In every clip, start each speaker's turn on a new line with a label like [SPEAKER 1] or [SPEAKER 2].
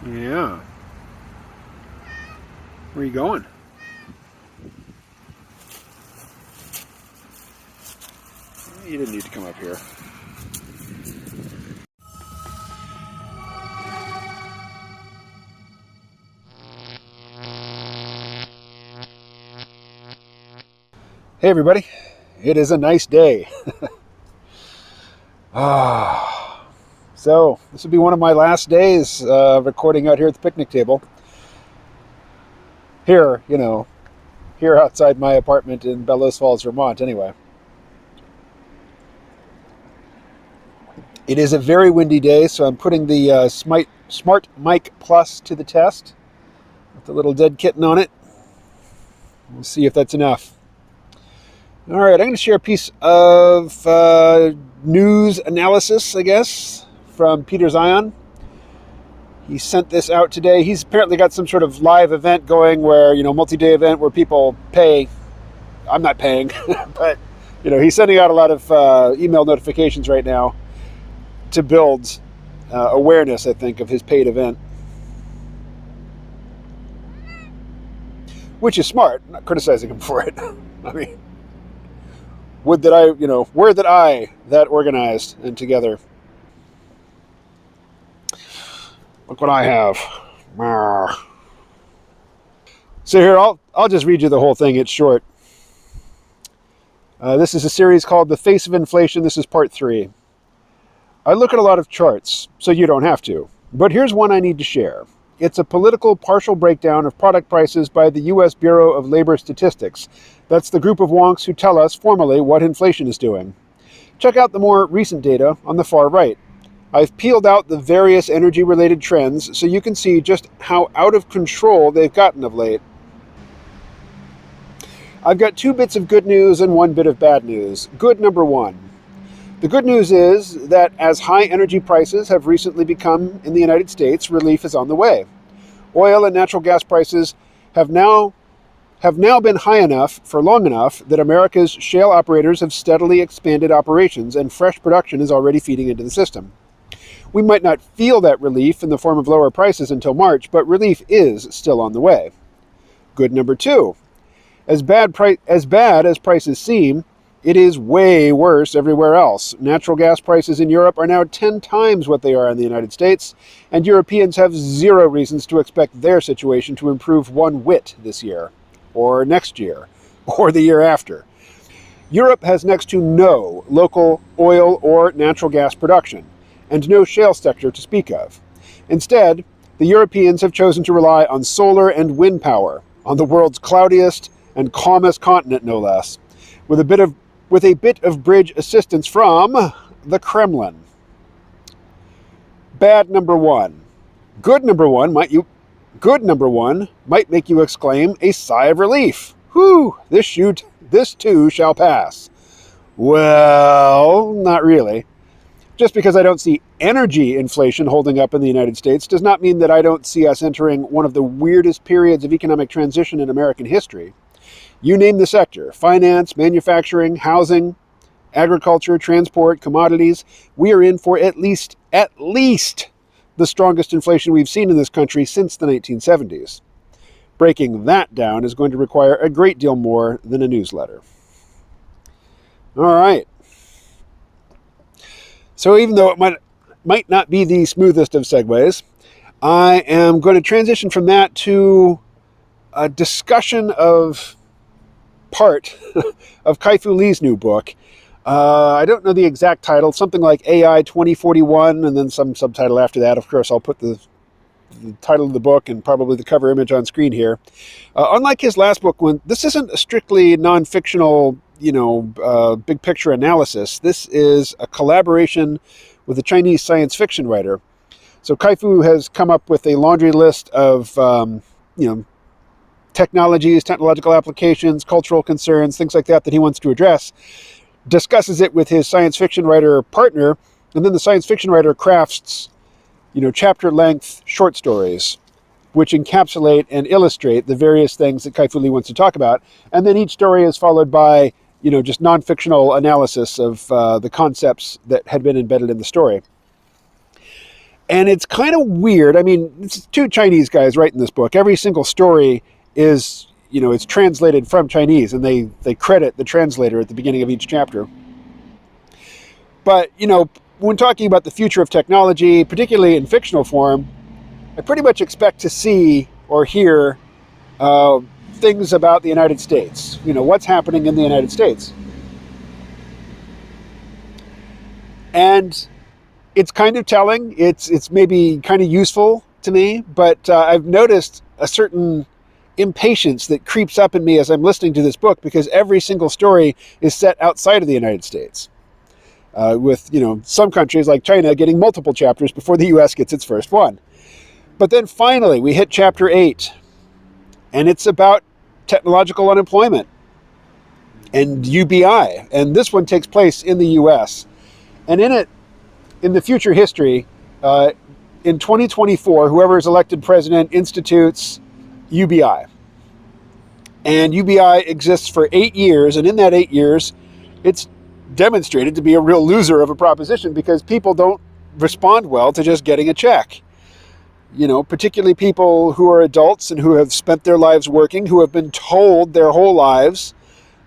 [SPEAKER 1] Yeah. Where are you going? You didn't need to come up here. Hey everybody, it is a nice day. So this will be one of my last days recording out here at the picnic table. Here, here outside my apartment in Bellows Falls, Vermont, anyway. It is a very windy day, so I'm putting the Smart Mic Plus to the test with the little dead kitten on it. We'll see if that's enough. All right, I'm going to share a piece of news analysis, I guess, from Peter Zeihan. He sent this out today. He's apparently got some sort of live event going where, multi-day event where people pay. I'm not paying, but, he's sending out a lot of email notifications right now to build awareness, I think, of his paid event. Which is smart. I'm not criticizing him for it. I mean, were that I that organized and together. Look what I have. So here, I'll just read you the whole thing. It's short. This is a series called The Face of Inflation. This is part 3. I look at a lot of charts, so you don't have to. But here's one I need to share. It's a political partial breakdown of product prices by the U.S. Bureau of Labor Statistics. That's the group of wonks who tell us formally what inflation is doing. Check out the more recent data on the far right. I've peeled out the various energy-related trends so you can see just how out of control they've gotten of late. I've got 2 bits of good news and 1 bit of bad news. Good number 1. The good news is that as high energy prices have recently become in the United States, relief is on the way. Oil and natural gas prices have now been high enough for long enough that America's shale operators have steadily expanded operations and fresh production is already feeding into the system. We might not feel that relief in the form of lower prices until March, but relief is still on the way. Good number 2. As bad as prices seem, it is way worse everywhere else. Natural gas prices in Europe are now 10 times what they are in the United States, and Europeans have 0 reasons to expect their situation to improve 1 whit this year, or next year, or the year after. Europe has next to no local oil or natural gas production, and no shale sector to speak of. Instead, the Europeans have chosen to rely on solar and wind power, on the world's cloudiest and calmest continent, no less, with a bit of bridge assistance from the Kremlin. Bad number 1. Good number 1 might make you exclaim a sigh of relief. Whew, this too shall pass. Well, not really. Just because I don't see energy inflation holding up in the United States does not mean that I don't see us entering one of the weirdest periods of economic transition in American history. You name the sector: finance, manufacturing, housing, agriculture, transport, commodities. We are in for at least the strongest inflation we've seen in this country since the 1970s. Breaking that down is going to require a great deal more than a newsletter. All right. So even though it might not be the smoothest of segues, I am going to transition from that to a discussion of part of Kai-Fu Lee's new book. I don't know the exact title, something like AI 2041, and then some subtitle after that. Of course, I'll put the title of the book and probably the cover image on screen here. Unlike his last book, this isn't a strictly non-fictional, big picture analysis. This is a collaboration with a Chinese science fiction writer. So Kai-Fu has come up with a laundry list of, technologies, technological applications, cultural concerns, things like that he wants to address, discusses it with his science fiction writer partner, and then the science fiction writer crafts, chapter-length short stories, which encapsulate and illustrate the various things that Kai-Fu Lee wants to talk about. And then each story is followed by, just non-fictional analysis of the concepts that had been embedded in the story. And it's kind of weird. I mean, it's two Chinese guys writing this book. Every single story is, it's translated from Chinese, and they credit the translator at the beginning of each chapter. But, when talking about the future of technology, particularly in fictional form, I pretty much expect to see or hear things about the United States. What's happening in the United States. And it's kind of telling. It's maybe kind of useful to me, but I've noticed a certain impatience that creeps up in me as I'm listening to this book, because every single story is set outside of the United States. With, some countries like China getting multiple chapters before the U.S. gets its first one. But then finally we hit chapter 8, and it's about technological unemployment and UBI. And this one takes place in the U.S. And in it, in the future history, in 2024, whoever is elected president institutes UBI. And UBI exists for 8 years, and in that 8 years, it's demonstrated to be a real loser of a proposition, because people don't respond well to just getting a check. Particularly people who are adults and who have spent their lives working, who have been told their whole lives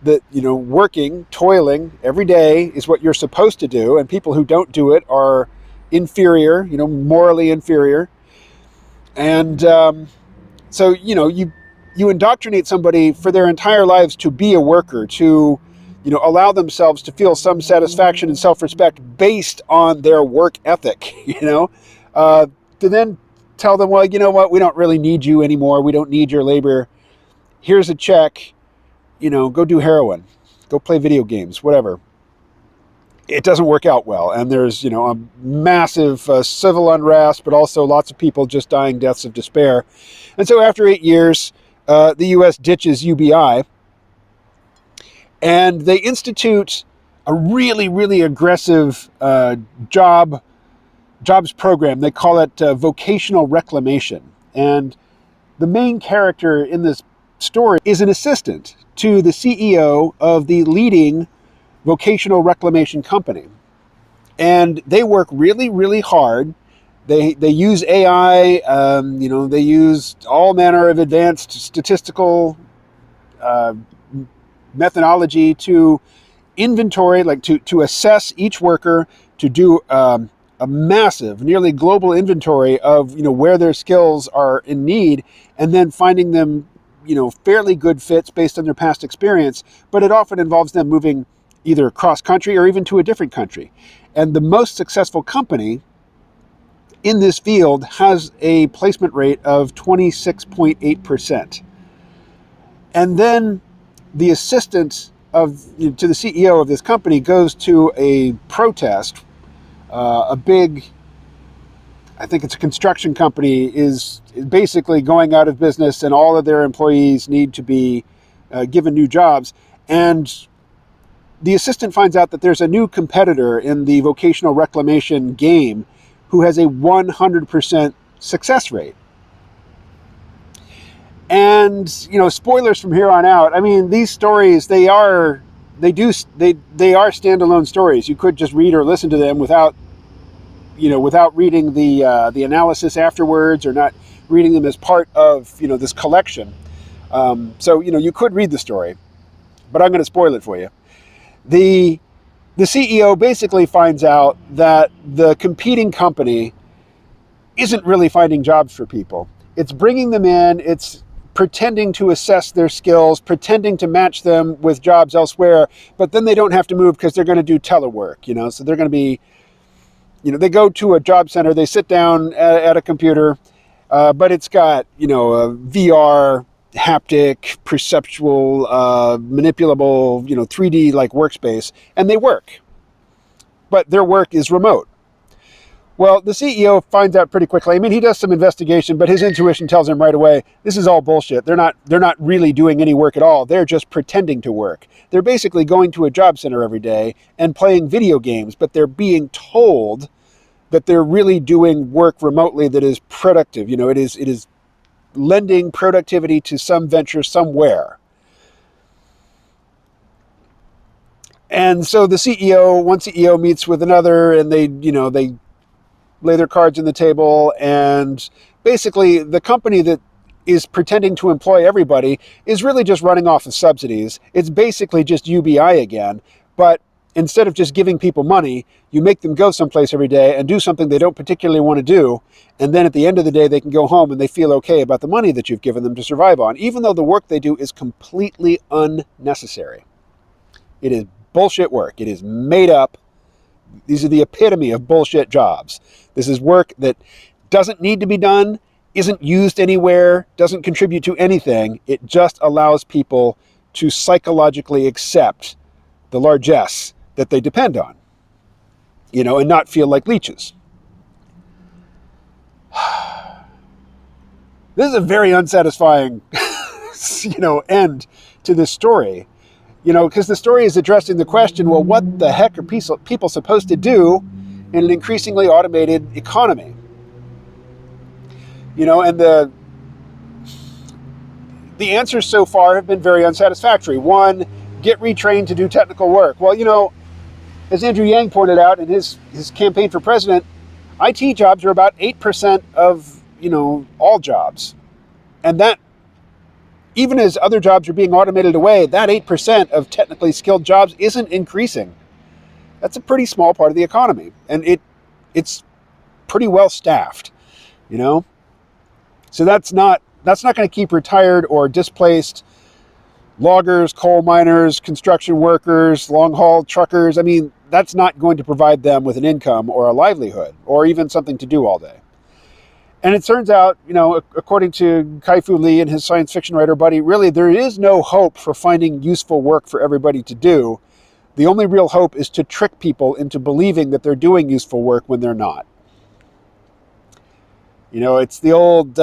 [SPEAKER 1] that, working, toiling every day is what you're supposed to do, and people who don't do it are inferior, morally inferior. And so, you indoctrinate somebody for their entire lives to be a worker, to, allow themselves to feel some satisfaction and self-respect based on their work ethic, to then tell them, well, you know what, we don't really need you anymore. We don't need your labor. Here's a check. Go do heroin, go play video games, whatever. It doesn't work out well. And there's, a massive civil unrest, but also lots of people just dying deaths of despair. And so after 8 years, the U.S. ditches UBI, and they institute a really, really aggressive jobs program. They call it vocational reclamation. And the main character in this story is an assistant to the CEO of the leading vocational reclamation company. And they work really, really hard. They use AI, they use all manner of advanced statistical methodology to inventory, to assess each worker, to do a massive, nearly global inventory of, where their skills are in need, and then finding them, fairly good fits based on their past experience. But it often involves them moving either cross country or even to a different country. And the most successful company in this field has a placement rate of 26.8%. And then the assistant to the CEO of this company goes to a protest. A big, I think it's a construction company, is basically going out of business, and all of their employees need to be given new jobs. And the assistant finds out that there's a new competitor in the vocational reclamation game who has a 100% success rate. And, spoilers from here on out. I mean, these stories, they are standalone stories. You could just read or listen to them without reading the analysis afterwards, or not reading them as part of, this collection. So, you could read the story, but I'm going to spoil it for you. The CEO basically finds out that the competing company isn't really finding jobs for people. It's bringing them in, it's pretending to assess their skills, pretending to match them with jobs elsewhere, but then they don't have to move because they're going to do telework, so they're going to be, they go to a job center, they sit down at a computer, but it's got, a VR, haptic, perceptual, manipulable, 3D like workspace, and they work. But their work is remote. Well, the CEO finds out pretty quickly. I mean, he does some investigation, but his intuition tells him right away, this is all bullshit. They're not really doing any work at all. They're just pretending to work. They're basically going to a job center every day and playing video games, but they're being told that they're really doing work remotely that is productive. It is lending productivity to some venture somewhere. And so the CEO, one CEO meets with another, and they lay their cards on the table, and basically the company that is pretending to employ everybody is really just running off of subsidies. It's basically just UBI again, but instead of just giving people money, you make them go someplace every day and do something they don't particularly want to do, and then at the end of the day they can go home and they feel okay about the money that you've given them to survive on, even though the work they do is completely unnecessary. It is bullshit work. It is made up. These are the epitome of bullshit jobs. This is work that doesn't need to be done, isn't used anywhere, doesn't contribute to anything. It just allows people to psychologically accept the largesse that they depend on, and not feel like leeches. This is a very unsatisfying, end to this story, because the story is addressing the question, well, what the heck are people supposed to do in an increasingly automated economy? And the answers so far have been very unsatisfactory. One, get retrained to do technical work. Well, as Andrew Yang pointed out in his campaign for president, IT jobs are about 8% of, all jobs. And that, even as other jobs are being automated away, that 8% of technically skilled jobs isn't increasing. That's a pretty small part of the economy. And it's pretty well staffed, So that's not going to keep retired or displaced loggers, coal miners, construction workers, long-haul truckers. I mean, that's not going to provide them with an income or a livelihood or even something to do all day. And it turns out, according to Kai-Fu Lee and his science fiction writer buddy, really there is no hope for finding useful work for everybody to do. The only real hope is to trick people into believing that they're doing useful work when they're not. It's the old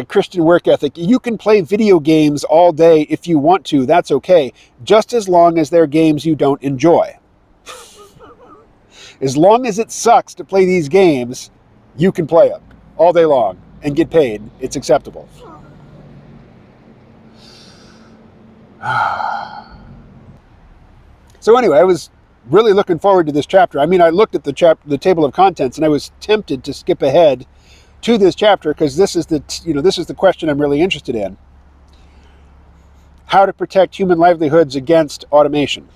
[SPEAKER 1] Christian work ethic. You can play video games all day if you want to. That's okay. Just as long as they're games you don't enjoy. As long as it sucks to play these games, you can play them all day long and get paid. It's acceptable. So anyway, I was really looking forward to this chapter. I mean, I looked at the table of contents and I was tempted to skip ahead to this chapter because this is the question I'm really interested in. How to protect human livelihoods against automation,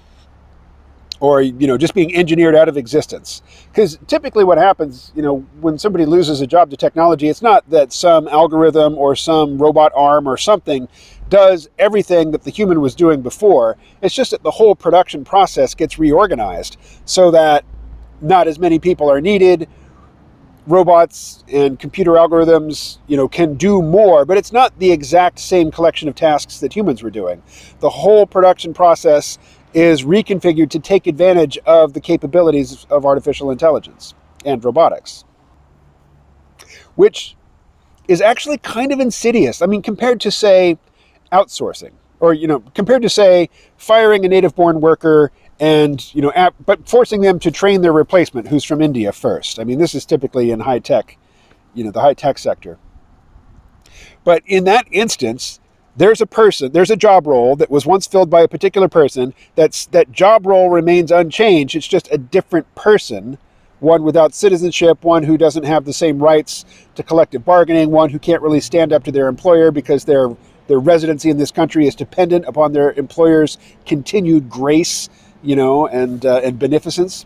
[SPEAKER 1] or just being engineered out of existence. Because typically what happens, when somebody loses a job to technology, it's not that some algorithm or some robot arm or something does everything that the human was doing before. It's just that the whole production process gets reorganized so that not as many people are needed. Robots and computer algorithms, can do more, but it's not the exact same collection of tasks that humans were doing. The whole production process is reconfigured to take advantage of the capabilities of artificial intelligence and robotics, which is actually kind of insidious. I mean, compared to, say, outsourcing, or, compared to, say, firing a native-born worker and, but forcing them to train their replacement who's from India first. I mean, this is typically in high tech, the high tech sector. But in that instance, there's a job role that was once filled by a particular person. That job role remains unchanged. It's just a different person, one without citizenship, one who doesn't have the same rights to collective bargaining, one who can't really stand up to their employer because their residency in this country is dependent upon their employer's continued grace, and beneficence.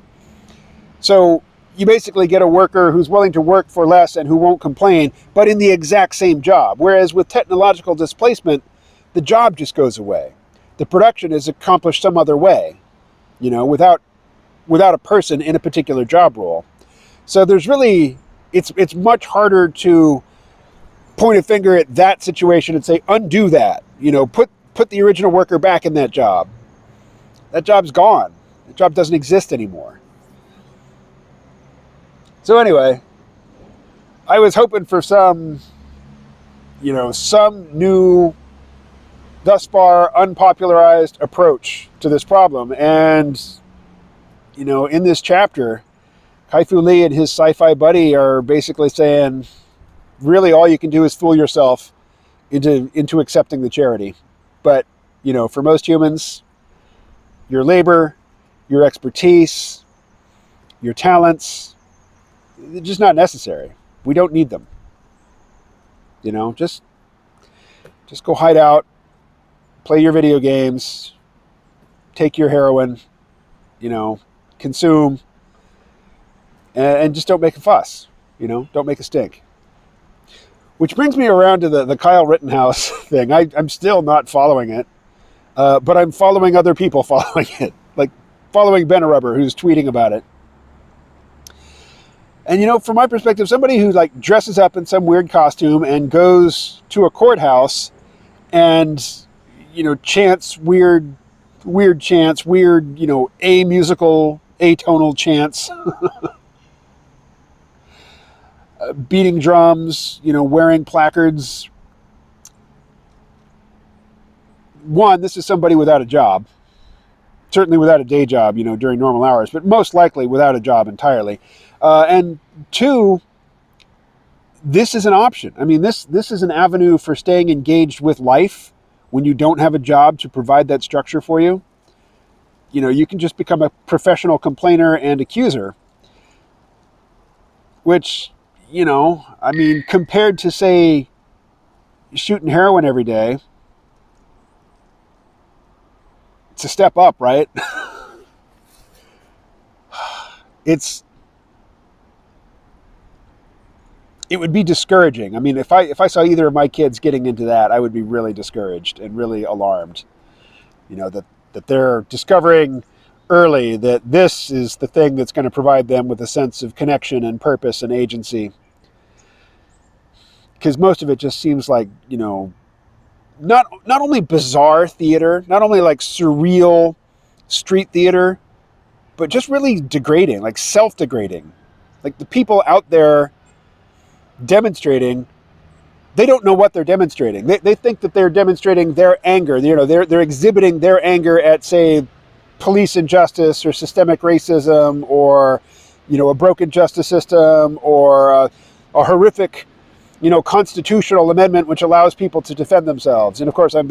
[SPEAKER 1] So you basically get a worker who's willing to work for less and who won't complain, but in the exact same job. Whereas with technological displacement, the job just goes away. The production is accomplished some other way, without a person in a particular job role. So there's really, it's much harder to point a finger at that situation and say, undo that, put the original worker back in that job. That job's gone. That job doesn't exist anymore. So anyway, I was hoping for some new, thus far unpopularized approach to this problem. And, in this chapter, Kai-Fu Lee and his sci-fi buddy are basically saying, really all you can do is fool yourself into accepting the charity. But, for most humans, your labor, your expertise, your talents, They're just not necessary. We don't need them. Just go hide out, play your video games, take your heroin, consume, and just don't make a fuss. Don't make a stink. Which brings me around to the Kyle Rittenhouse thing. I'm still not following it, but I'm following other people following it, like following Ben Rubber, who's tweeting about it. And from my perspective, somebody who like dresses up in some weird costume and goes to a courthouse and chants weird chants, weird atonal chants, beating drums, wearing placards. One, this is somebody without a job, certainly without a day job, during normal hours, but most likely without a job entirely. And two, this is an option. I mean, this is an avenue for staying engaged with life when you don't have a job to provide that structure for you. You can just become a professional complainer and accuser, which, compared to, say, shooting heroin every day, it's a step up, right? It would be discouraging. I mean, if I saw either of my kids getting into that, I would be really discouraged and really alarmed. That they're discovering early that this is the thing that's going to provide them with a sense of connection and purpose and agency. Because most of it just seems like, not only bizarre theater, not only like surreal street theater, but just really degrading, like self-degrading. Like the people out there demonstrating, they don't know what they're demonstrating. They think that they're demonstrating their anger. They're exhibiting their anger at, say, police injustice or systemic racism or, a broken justice system or a horrific, constitutional amendment which allows people to defend themselves. And of course, I'm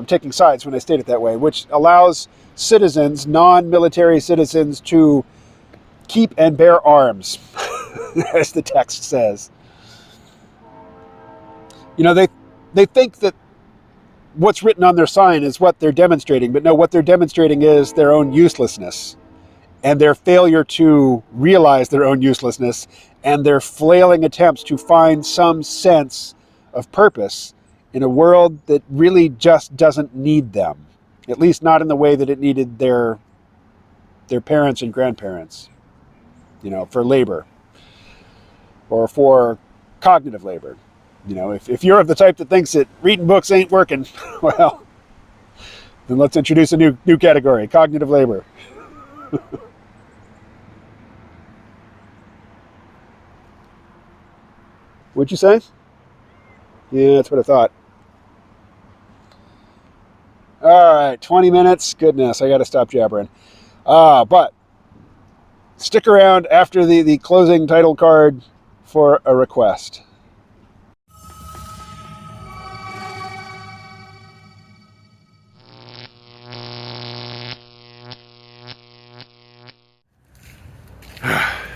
[SPEAKER 1] taking sides when I state it that way, which allows citizens, non-military citizens, to keep and bear arms, as the text says. They think that what's written on their sign is what they're demonstrating, but no, what they're demonstrating is their own uselessness and their failure to realize their own uselessness and their flailing attempts to find some sense of purpose in a world that really just doesn't need them, at least not in the way that it needed their parents and grandparents, for labor or for cognitive labor. If you're of the type that thinks that reading books ain't working, well, then let's introduce a new category, cognitive labor. What'd you say? Yeah, that's what I thought. All right, 20 minutes. Goodness, I got to stop jabbering. But stick around after the closing title card for a request.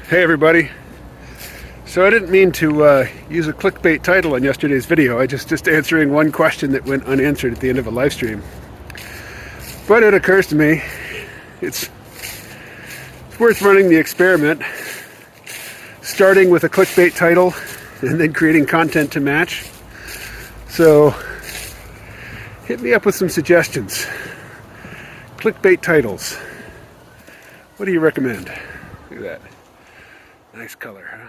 [SPEAKER 1] Hey everybody. So I didn't mean to use a clickbait title on yesterday's video. I just answering one question that went unanswered at the end of a live stream. But it occurs to me, it's worth running the experiment, starting with a clickbait title and then creating content to match. So hit me up with some suggestions. Clickbait titles. What do you recommend? Look at that. Nice color, huh?